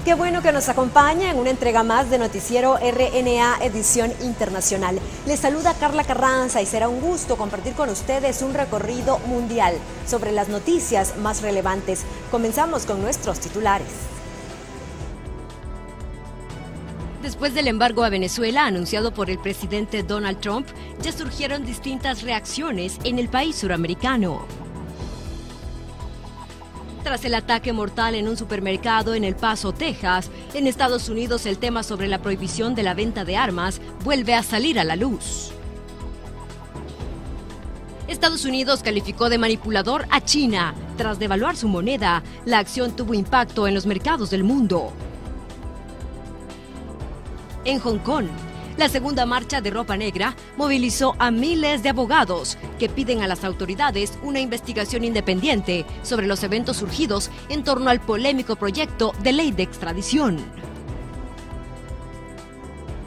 Qué bueno que nos acompaña en una entrega más de Noticiero RNA Edición Internacional. Les saluda Carla Carranza y será un gusto compartir con ustedes un recorrido mundial sobre las noticias más relevantes. Comenzamos con nuestros titulares. Después del embargo a Venezuela anunciado por el presidente Donald Trump, ya surgieron distintas reacciones en el país suramericano. Tras el ataque mortal en un supermercado en El Paso, Texas, en Estados Unidos el tema sobre la prohibición de la venta de armas vuelve a salir a la luz. Estados Unidos calificó de manipulador a China. Tras devaluar su moneda, la acción tuvo impacto en los mercados del mundo. En Hong Kong, la segunda marcha de ropa negra movilizó a miles de abogados que piden a las autoridades una investigación independiente sobre los eventos surgidos en torno al polémico proyecto de ley de extradición.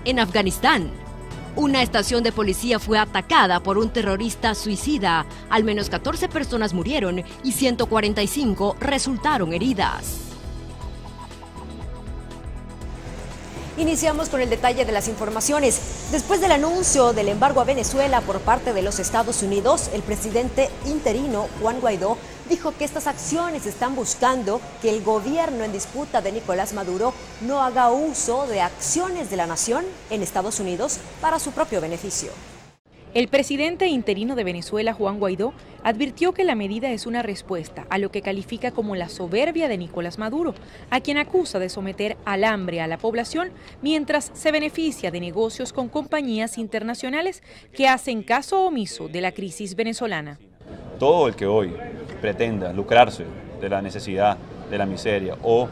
En Afganistán, una estación de policía fue atacada por un terrorista suicida. Al menos 14 personas murieron y 145 resultaron heridas. Iniciamos con el detalle de las informaciones. Después del anuncio del embargo a Venezuela por parte de los Estados Unidos, el presidente interino Juan Guaidó dijo que estas acciones están buscando que el gobierno en disputa de Nicolás Maduro no haga uso de acciones de la nación en Estados Unidos para su propio beneficio. El presidente interino de Venezuela, Juan Guaidó, advirtió que la medida es una respuesta a lo que califica como la soberbia de Nicolás Maduro, a quien acusa de someter al hambre a la población mientras se beneficia de negocios con compañías internacionales que hacen caso omiso de la crisis venezolana. Todo el que hoy pretenda lucrarse de la necesidad, de la miseria o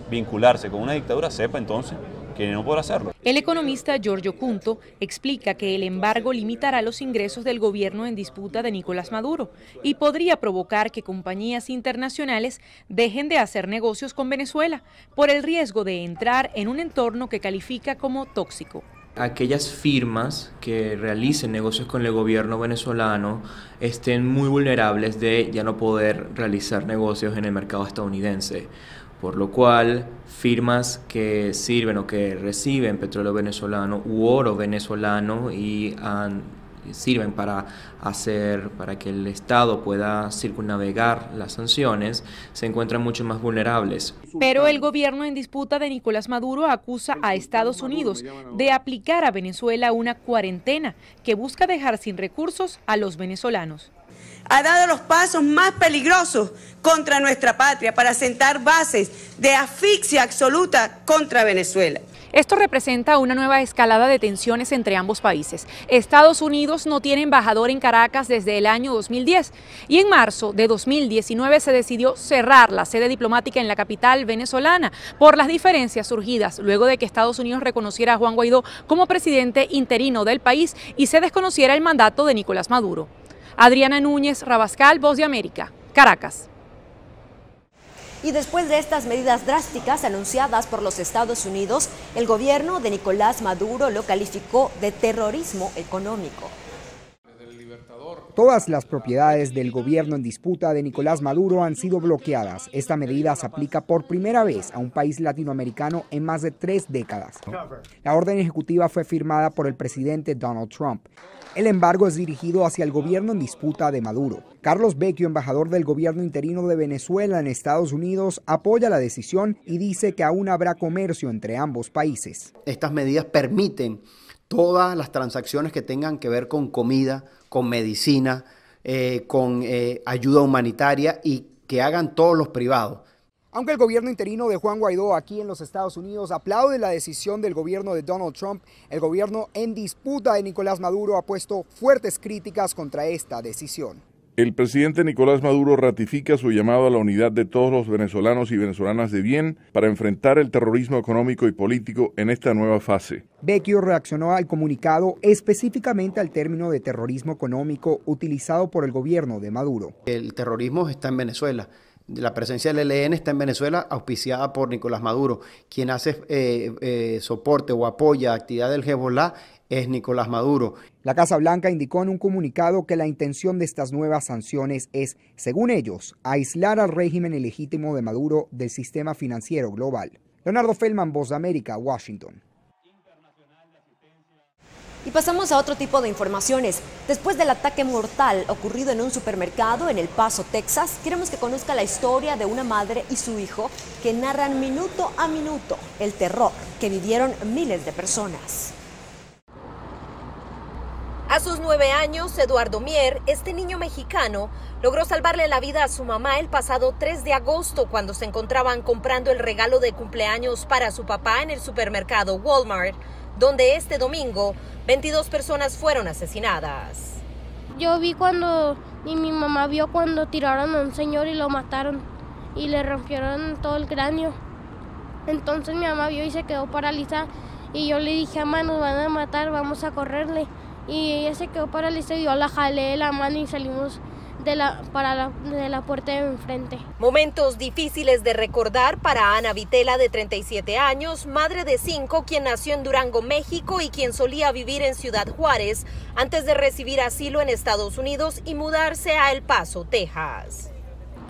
vincularse con una dictadura, sepa entonces que no podrá hacerlo. El economista Giorgio Cunto explica que el embargo limitará los ingresos del gobierno en disputa de Nicolás Maduro y podría provocar que compañías internacionales dejen de hacer negocios con Venezuela por el riesgo de entrar en un entorno que califica como tóxico. Aquellas firmas que realicen negocios con el gobierno venezolano estén muy vulnerables de ya no poder realizar negocios en el mercado estadounidense. Por lo cual, firmas que sirven o que reciben petróleo venezolano u oro venezolano y sirven para que el Estado pueda circunnavegar las sanciones, se encuentran mucho más vulnerables. Pero el gobierno en disputa de Nicolás Maduro acusa a Estados Unidos de aplicar a Venezuela una cuarentena que busca dejar sin recursos a los venezolanos. Ha dado los pasos más peligrosos contra nuestra patria para sentar bases de asfixia absoluta contra Venezuela. Esto representa una nueva escalada de tensiones entre ambos países. Estados Unidos no tiene embajador en Caracas desde el año 2010 y en marzo de 2019 se decidió cerrar la sede diplomática en la capital venezolana por las diferencias surgidas luego de que Estados Unidos reconociera a Juan Guaidó como presidente interino del país y se desconociera el mandato de Nicolás Maduro. Adriana Núñez Rabascal, Voz de América, Caracas. Y después de estas medidas drásticas anunciadas por los Estados Unidos, el gobierno de Nicolás Maduro lo calificó de terrorismo económico. Todas las propiedades del gobierno en disputa de Nicolás Maduro han sido bloqueadas. Esta medida se aplica por primera vez a un país latinoamericano en más de 3 décadas. La orden ejecutiva fue firmada por el presidente Donald Trump. El embargo es dirigido hacia el gobierno en disputa de Maduro. Carlos Vecchio, embajador del gobierno interino de Venezuela en Estados Unidos, apoya la decisión y dice que aún habrá comercio entre ambos países. Estas medidas permiten todas las transacciones que tengan que ver con comida, con medicina, con ayuda humanitaria y que hagan todos los privados. Aunque el gobierno interino de Juan Guaidó aquí en los Estados Unidos aplaude la decisión del gobierno de Donald Trump, el gobierno en disputa de Nicolás Maduro ha puesto fuertes críticas contra esta decisión. El presidente Nicolás Maduro ratifica su llamado a la unidad de todos los venezolanos y venezolanas de bien para enfrentar el terrorismo económico y político en esta nueva fase. Vecchio reaccionó al comunicado específicamente al término de terrorismo económico utilizado por el gobierno de Maduro. El terrorismo está en Venezuela. La presencia del ELN está en Venezuela, auspiciada por Nicolás Maduro. Quien hace soporte o apoya actividad del Hezbollah es Nicolás Maduro. La Casa Blanca indicó en un comunicado que la intención de estas nuevas sanciones es, según ellos, aislar al régimen ilegítimo de Maduro del sistema financiero global. Leonardo Feldman, Voz de América, Washington. Y pasamos a otro tipo de informaciones. Después del ataque mortal ocurrido en un supermercado en El Paso, Texas, queremos que conozca la historia de una madre y su hijo que narran minuto a minuto el terror que vivieron miles de personas. A sus 9 años, Eduardo Mier, este niño mexicano, logró salvarle la vida a su mamá el pasado 3 de agosto cuando se encontraban comprando el regalo de cumpleaños para su papá en el supermercado Walmart, donde este domingo 22 personas fueron asesinadas. Yo vi mi mamá vio cuando tiraron a un señor y lo mataron y le rompieron todo el cráneo. Entonces mi mamá vio y se quedó paralizada y yo le dije, mamá, nos van a matar, vamos a correrle. Y ella se quedó paralizada y yo la jalé de la mano y salimos de la puerta de enfrente. Momentos difíciles de recordar para Ana Vitela, de 37 años, madre de 5, quien nació en Durango, México, y quien solía vivir en Ciudad Juárez antes de recibir asilo en Estados Unidos y mudarse a El Paso, Texas.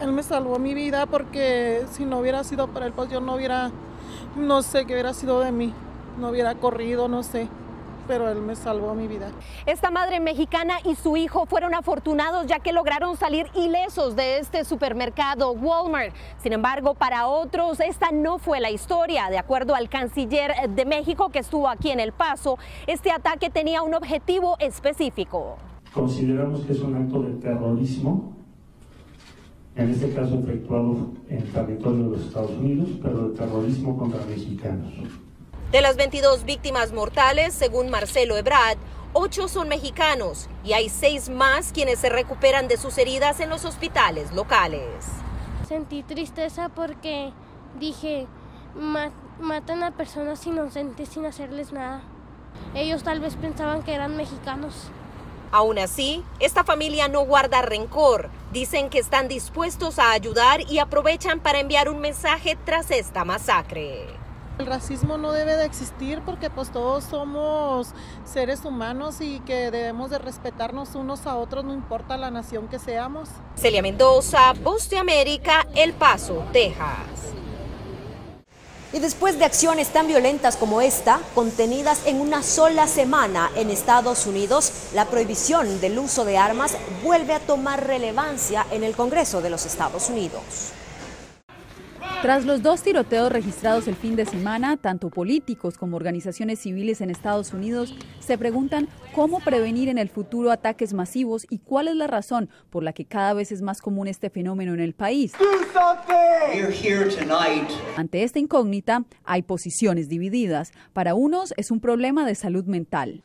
Él me salvó mi vida porque si no hubiera sido para él, pues yo no sé qué hubiera sido de mí, no hubiera corrido, no sé. Pero él me salvó mi vida. Esta madre mexicana y su hijo fueron afortunados ya que lograron salir ilesos de este supermercado Walmart. Sin embargo, para otros esta no fue la historia. De acuerdo al canciller de México que estuvo aquí en El Paso, este ataque tenía un objetivo específico. Consideramos que es un acto de terrorismo, en este caso efectuado en territorio de los Estados Unidos, pero de terrorismo contra mexicanos. De las 22 víctimas mortales, según Marcelo Ebrard, 8 son mexicanos y hay 6 más quienes se recuperan de sus heridas en los hospitales locales. Sentí tristeza porque dije, matan a personas inocentes sin hacerles nada. Ellos tal vez pensaban que eran mexicanos. Aún así, esta familia no guarda rencor. Dicen que están dispuestos a ayudar y aprovechan para enviar un mensaje tras esta masacre. El racismo no debe de existir porque pues todos somos seres humanos y que debemos de respetarnos unos a otros, no importa la nación que seamos. Celia Mendoza, Voz de América, El Paso, Texas. Y después de acciones tan violentas como esta, contenidas en una sola semana en Estados Unidos, la prohibición del uso de armas vuelve a tomar relevancia en el Congreso de los Estados Unidos. Tras los 2 tiroteos registrados el fin de semana, tanto políticos como organizaciones civiles en Estados Unidos se preguntan cómo prevenir en el futuro ataques masivos y cuál es la razón por la que cada vez es más común este fenómeno en el país. Ante esta incógnita, hay posiciones divididas. Para unos es un problema de salud mental.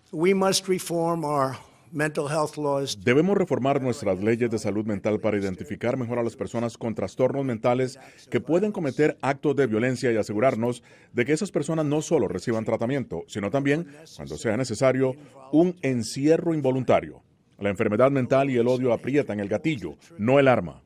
Debemos reformar nuestras leyes de salud mental para identificar mejor a las personas con trastornos mentales que pueden cometer actos de violencia y asegurarnos de que esas personas no solo reciban tratamiento, sino también, cuando sea necesario, un encierro involuntario. La enfermedad mental y el odio aprietan el gatillo, no el arma.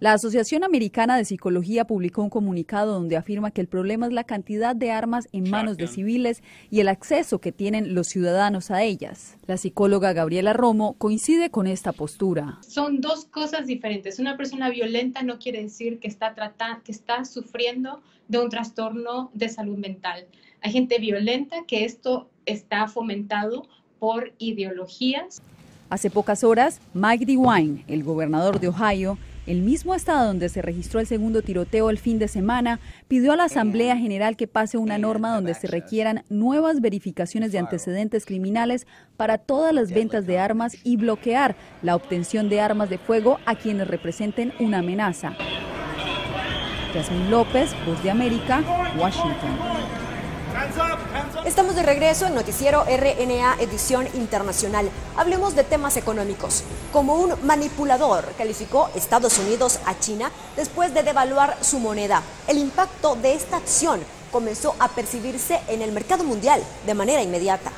La Asociación Americana de Psicología publicó un comunicado donde afirma que el problema es la cantidad de armas en manos de civiles y el acceso que tienen los ciudadanos a ellas. La psicóloga Gabriela Romo coincide con esta postura. Son 2 cosas diferentes. Una persona violenta no quiere decir que está sufriendo de un trastorno de salud mental. Hay gente violenta que esto está fomentado por ideologías. Hace pocas horas, Mike DeWine, el gobernador de Ohio, el mismo estado donde se registró el segundo tiroteo el fin de semana, pidió a la Asamblea General que pase una norma donde se requieran nuevas verificaciones de antecedentes criminales para todas las ventas de armas y bloquear la obtención de armas de fuego a quienes representen una amenaza. Yasmín López, Voz de América, Washington. Estamos de regreso en Noticiero RNA Edición Internacional. Hablemos de temas económicos. Como un manipulador, calificó Estados Unidos a China después de devaluar su moneda. El impacto de esta acción comenzó a percibirse en el mercado mundial de manera inmediata.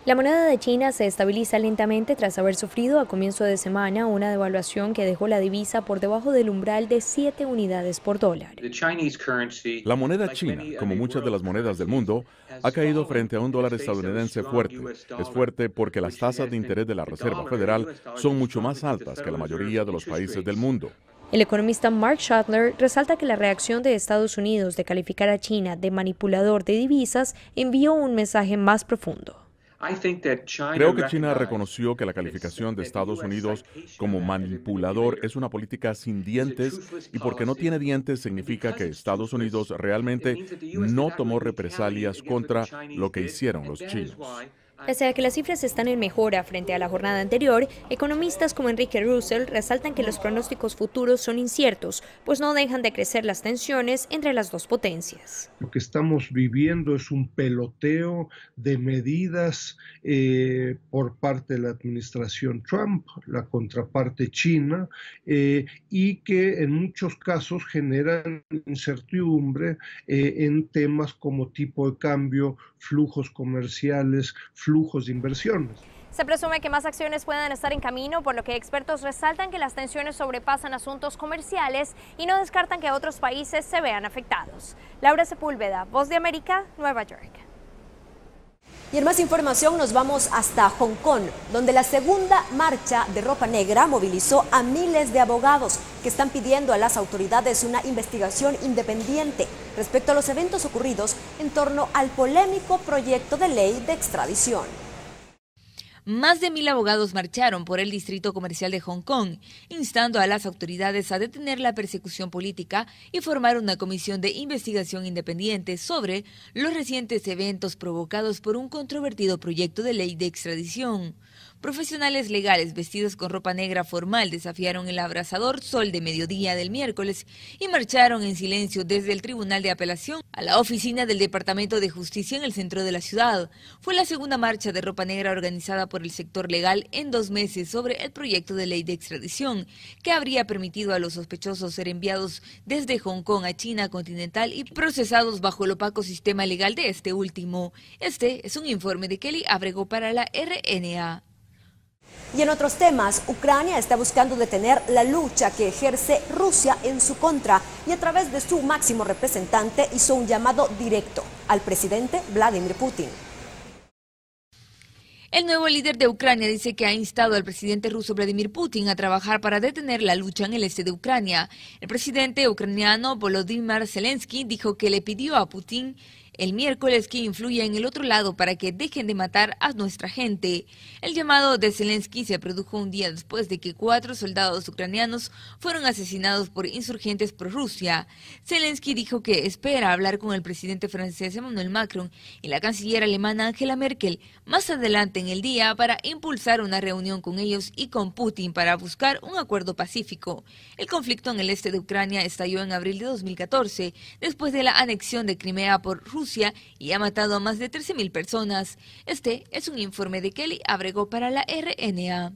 La moneda de China se estabiliza lentamente tras haber sufrido a comienzo de semana una devaluación que dejó la divisa por debajo del umbral de 7 unidades por dólar. La moneda china, como muchas de las monedas del mundo, ha caído frente a un dólar estadounidense fuerte. Es fuerte porque las tasas de interés de la Reserva Federal son mucho más altas que la mayoría de los países del mundo. El economista Mark Schadler resalta que la reacción de Estados Unidos de calificar a China de manipulador de divisas envió un mensaje más profundo. Creo que China reconoció que la calificación de Estados Unidos como manipulador es una política sin dientes, y porque no tiene dientes significa que Estados Unidos realmente no tomó represalias contra lo que hicieron los chinos. Pese a que las cifras están en mejora frente a la jornada anterior, economistas como Enrique Russell resaltan que los pronósticos futuros son inciertos, pues no dejan de crecer las tensiones entre las dos potencias. Lo que estamos viviendo es un peloteo de medidas por parte de la administración Trump, la contraparte China, y que en muchos casos generan incertidumbre en temas como tipo de cambio, flujos comerciales, flujos de inversiones. Se presume que más acciones puedan estar en camino, por lo que expertos resaltan que las tensiones sobrepasan asuntos comerciales y no descartan que otros países se vean afectados. Laura Sepúlveda, Voz de América, Nueva York. Y en más información nos vamos hasta Hong Kong, donde la segunda marcha de ropa negra movilizó a miles de abogados que están pidiendo a las autoridades una investigación independiente respecto a los eventos ocurridos en torno al polémico proyecto de ley de extradición. Más de 1.000 abogados marcharon por el distrito comercial de Hong Kong, instando a las autoridades a detener la persecución política y formar una comisión de investigación independiente sobre los recientes eventos provocados por un controvertido proyecto de ley de extradición. Profesionales legales vestidos con ropa negra formal desafiaron el abrasador sol de mediodía del miércoles y marcharon en silencio desde el Tribunal de Apelación a la oficina del Departamento de Justicia en el centro de la ciudad. Fue la segunda marcha de ropa negra organizada por el sector legal en 2 meses sobre el proyecto de ley de extradición que habría permitido a los sospechosos ser enviados desde Hong Kong a China continental y procesados bajo el opaco sistema legal de este último. Este es un informe de Kelly Abrego para la RNA. Y en otros temas, Ucrania está buscando detener la lucha que ejerce Rusia en su contra y a través de su máximo representante hizo un llamado directo al presidente Vladimir Putin. El nuevo líder de Ucrania dice que ha instado al presidente ruso Vladimir Putin a trabajar para detener la lucha en el este de Ucrania. El presidente ucraniano Volodymyr Zelensky dijo que le pidió a Putin el miércoles que influya en el otro lado para que dejen de matar a nuestra gente. El llamado de Zelensky se produjo un día después de que 4 soldados ucranianos fueron asesinados por insurgentes pro-Rusia. Zelensky dijo que espera hablar con el presidente francés Emmanuel Macron y la canciller alemana Angela Merkel más adelante en el día para impulsar una reunión con ellos y con Putin para buscar un acuerdo pacífico. El conflicto en el este de Ucrania estalló en abril de 2014 después de la anexión de Crimea por Rusia y ha matado a más de 13.000 personas. Este es un informe de Kelly Abrego para la RNA.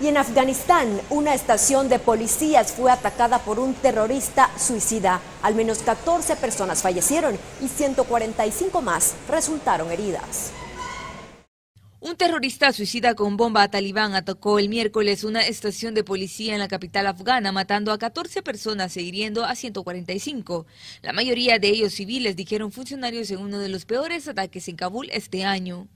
Y en Afganistán, una estación de policías fue atacada por un terrorista suicida. Al menos 14 personas fallecieron y 145 más resultaron heridas. Un terrorista suicida con bomba talibán atacó el miércoles una estación de policía en la capital afgana, matando a 14 personas e hiriendo a 145. La mayoría de ellos civiles, dijeron funcionarios en uno de los peores ataques en Kabul este año.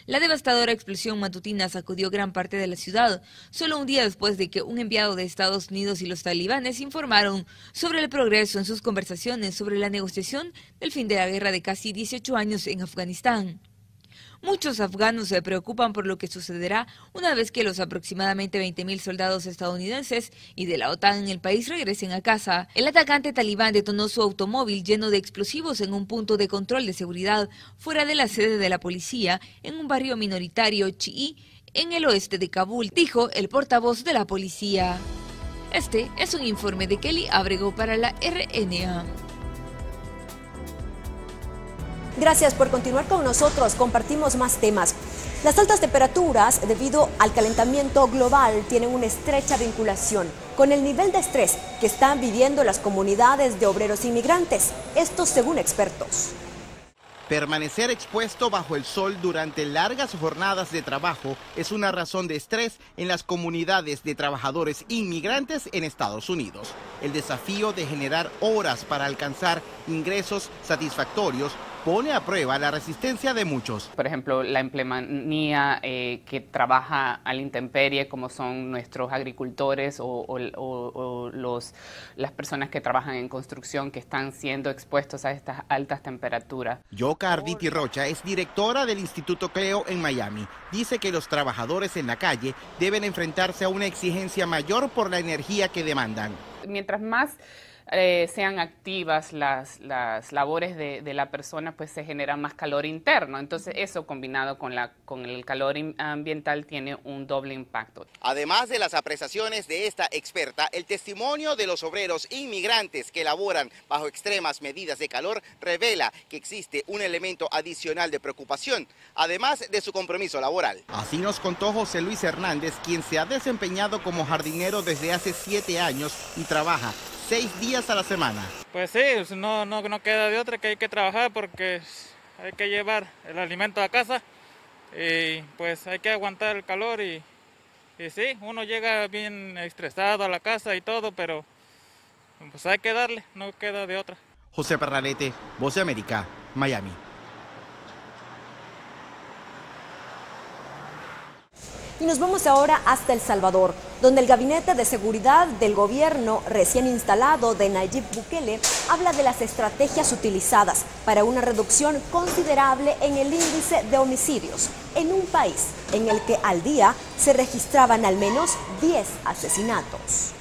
La devastadora explosión matutina sacudió gran parte de la ciudad, solo un día después de que un enviado de Estados Unidos y los talibanes informaron sobre el progreso en sus conversaciones sobre la negociación del fin de la guerra de casi 18 años en Afganistán. Muchos afganos se preocupan por lo que sucederá una vez que los aproximadamente 20.000 soldados estadounidenses y de la OTAN en el país regresen a casa. El atacante talibán detonó su automóvil lleno de explosivos en un punto de control de seguridad fuera de la sede de la policía en un barrio minoritario chií en el oeste de Kabul, dijo el portavoz de la policía. Este es un informe de Kelly Abrego para la RNA. Gracias por continuar con nosotros, compartimos más temas. Las altas temperaturas debido al calentamiento global tienen una estrecha vinculación con el nivel de estrés que están viviendo las comunidades de obreros inmigrantes, esto según expertos. Permanecer expuesto bajo el sol durante largas jornadas de trabajo es una razón de estrés en las comunidades de trabajadores inmigrantes en Estados Unidos. El desafío de generar horas para alcanzar ingresos satisfactorios pone a prueba la resistencia de muchos. Por ejemplo, la empleomanía que trabaja a la intemperie, como son nuestros agricultores o las personas que trabajan en construcción, que están siendo expuestos a estas altas temperaturas. Yoka Arditi Rocha es directora del Instituto Cleo en Miami. Dice que los trabajadores en la calle deben enfrentarse a una exigencia mayor por la energía que demandan. Mientras más sean activas las labores de la persona, pues se genera más calor interno. Entonces eso combinado con el calor ambiental tiene un doble impacto. Además de las apreciaciones de esta experta, el testimonio de los obreros inmigrantes que laboran bajo extremas medidas de calor revela que existe un elemento adicional de preocupación, además de su compromiso laboral. Así nos contó José Luis Hernández, quien se ha desempeñado como jardinero desde hace 7 años y trabaja 6 días a la semana. Pues sí, no queda de otra, que hay que trabajar porque hay que llevar el alimento a casa y pues hay que aguantar el calor y sí, uno llega bien estresado a la casa y todo, pero pues hay que darle, no queda de otra. José Pernalete, Voz de América, Miami. Y nos vamos ahora hasta El Salvador, donde el Gabinete de Seguridad del gobierno recién instalado de Nayib Bukele habla de las estrategias utilizadas para una reducción considerable en el índice de homicidios en un país en el que al día se registraban al menos 10 asesinatos.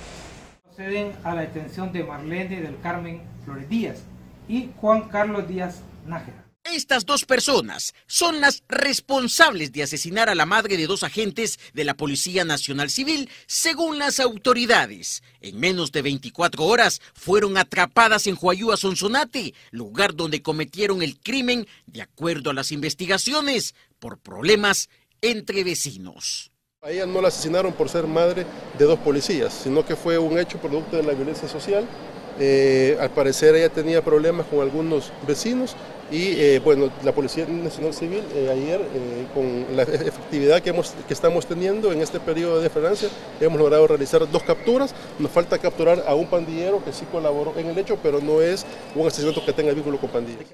Proceden a la detención de Marlene del Carmen Flores Díaz y Juan Carlos Díaz Nájera. Estas 2 personas son las responsables de asesinar a la madre de 2 agentes de la Policía Nacional Civil, según las autoridades. En menos de 24 horas fueron atrapadas en Huayúa, Sonsonate, lugar donde cometieron el crimen, de acuerdo a las investigaciones, por problemas entre vecinos. A ella no la asesinaron por ser madre de 2 policías, sino que fue un hecho producto de la violencia social. Al parecer ella tenía problemas con algunos vecinos y bueno, la Policía Nacional Civil ayer con la efectividad que estamos teniendo en este periodo de Francia hemos logrado realizar 2 capturas. Nos falta capturar a un pandillero que sí colaboró en el hecho, pero no es un asesinato que tenga vínculo con pandillas.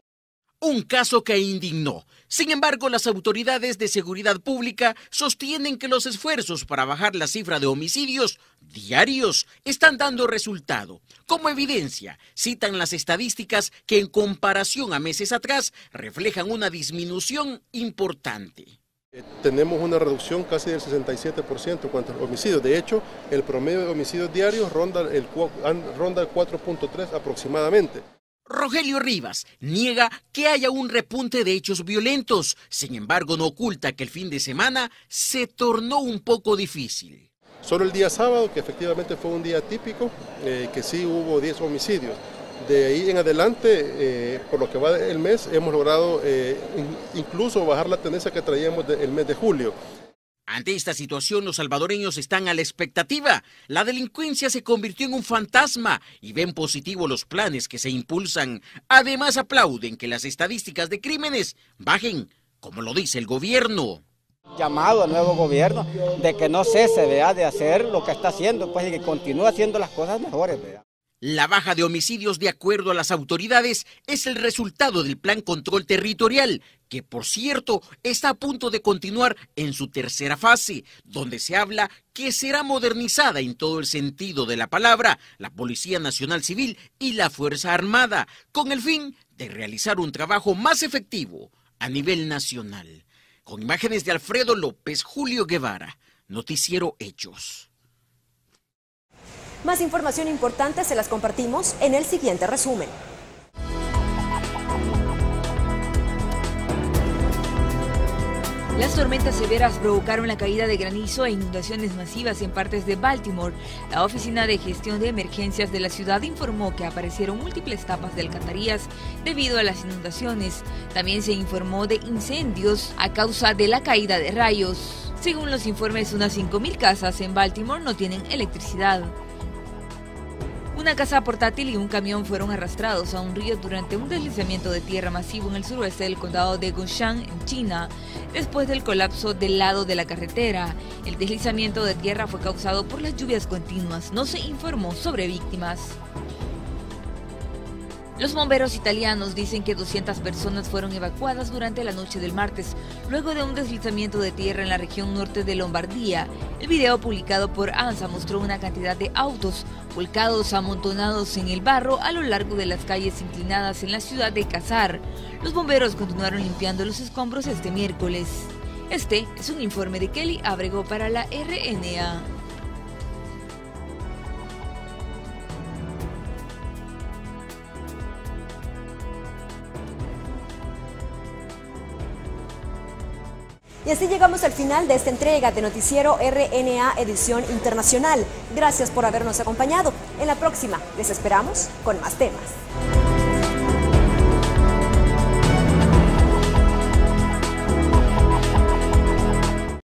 Un caso que indignó. Sin embargo, las autoridades de seguridad pública sostienen que los esfuerzos para bajar la cifra de homicidios diarios están dando resultado. Como evidencia, citan las estadísticas que en comparación a meses atrás reflejan una disminución importante. Tenemos una reducción casi del 67% en cuanto a homicidios. De hecho, el promedio de homicidios diarios ronda el 4.3 aproximadamente. Rogelio Rivas niega que haya un repunte de hechos violentos, sin embargo no oculta que el fin de semana se tornó un poco difícil. Solo el día sábado, que efectivamente fue un día típico, que sí hubo 10 homicidios. De ahí en adelante, por lo que va el mes, hemos logrado incluso bajar la tendencia que traíamos el mes de julio. Ante esta situación, los salvadoreños están a la expectativa. La delincuencia se convirtió en un fantasma y ven positivo los planes que se impulsan. Además, aplauden que las estadísticas de crímenes bajen, como lo dice el gobierno. Llamado al nuevo gobierno de que no cese de hacer lo que está haciendo, pues, y que continúe haciendo las cosas mejores. La baja de homicidios, de acuerdo a las autoridades, es el resultado del Plan Control Territorial, que por cierto está a punto de continuar en su tercera fase, donde se habla que será modernizada en todo el sentido de la palabra la Policía Nacional Civil y la Fuerza Armada, con el fin de realizar un trabajo más efectivo a nivel nacional. Con imágenes de Alfredo López, Julio Guevara, Noticiero Hechos. Más información importante se las compartimos en el siguiente resumen. Las tormentas severas provocaron la caída de granizo e inundaciones masivas en partes de Baltimore. La Oficina de Gestión de Emergencias de la ciudad informó que aparecieron múltiples tapas de alcantarillas debido a las inundaciones. También se informó de incendios a causa de la caída de rayos. Según los informes, unas 5.000 casas en Baltimore no tienen electricidad. Una casa portátil y un camión fueron arrastrados a un río durante un deslizamiento de tierra masivo en el suroeste del condado de Gunshan, en China, después del colapso del lado de la carretera. El deslizamiento de tierra fue causado por las lluvias continuas. No se informó sobre víctimas. Los bomberos italianos dicen que 200 personas fueron evacuadas durante la noche del martes, luego de un deslizamiento de tierra en la región norte de Lombardía. El video publicado por ANSA mostró una cantidad de autos volcados amontonados en el barro a lo largo de las calles inclinadas en la ciudad de Casar. Los bomberos continuaron limpiando los escombros este miércoles. Este es un informe de Kelly Abrego para la RNA. Y así llegamos al final de esta entrega de Noticiero RNA Edición Internacional. Gracias por habernos acompañado. En la próxima les esperamos con más temas.